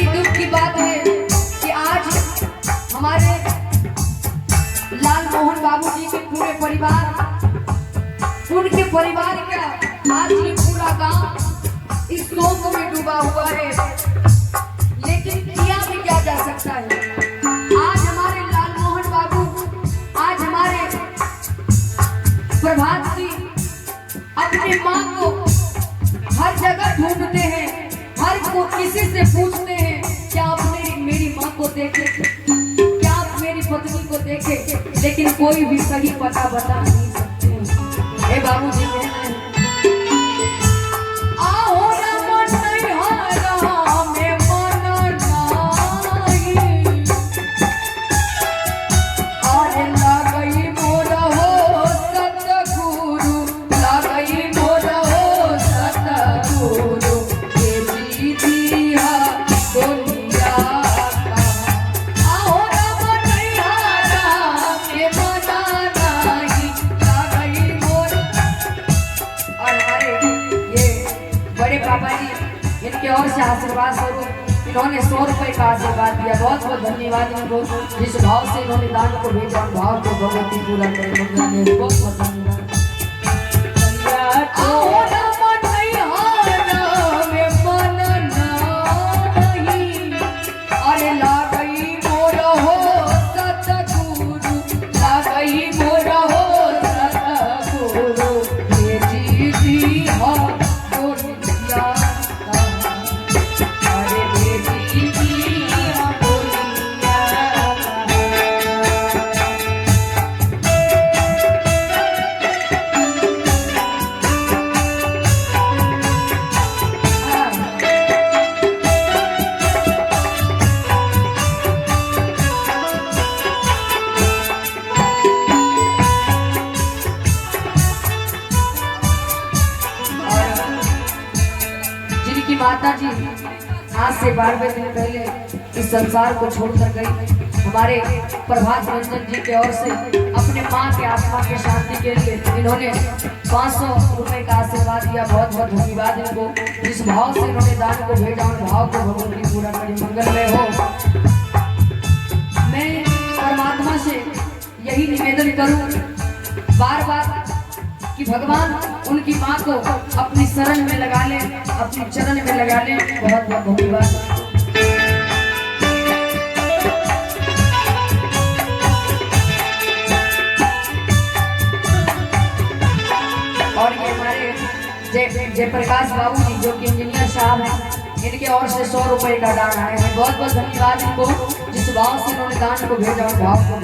बड़ी दुख की बात है कि आज हमारे लाल मोहन बाबू जी के पूरे परिवार, उनके परिवार का आज ये पूरा गांव इस शोक में डूबा हुआ है। लेकिन किया भी क्या जा सकता है। आज हमारे लाल मोहन बाबू, आज हमारे प्रभात जी अपनी माँ को हर जगह ढूंढते हैं, हर को किसी से पूछते हैं क्या आप मेरी माँ को देखे, क्या आप मेरी पत्नी को देखे, लेकिन कोई भी सही पता बता नहीं सकते। हे बाबू जी इनके और से आशीर्वाद स्वरूप इन्होंने 100 रुपए का आशीर्वाद दिया। बहुत बहुत धन्यवाद इनको, जिस भाव से इन्होंने दान को भेजा भाव को भगवती पूरा करे। बहुत बहुत धन्यवाद। माता जी आज से 12 दिन पहले इस संसार को छोड़कर गई। हमारे प्रभात रंजन जी की ओर से अपने माँ के आत्मा की शांति के लिए इन्होंने 500 रुपए का आशीर्वाद दिया। बहुत बहुत धन्यवाद इनको, जिस भाव से इन्होंने दान को भेजा उन भाव को भगवती पूरा करी, मंगलमय हो। मैं परमात्मा से यही निवेदन करूं बार बार कि भगवान उनकी माँ को अपनी शरण में लगा ले, अपनी चरण में लगा ले। बहुत बहुत धन्यवाद। और ये हमारे जयप्रकाश बाबू जी जो कि इंजीनियर साहब हैं, इनके ओर से 100 रुपए का दान आए हैं। बहुत बहुत धन्यवाद इनको, जिस भाव से इन्होंने दान को भेजा भाव को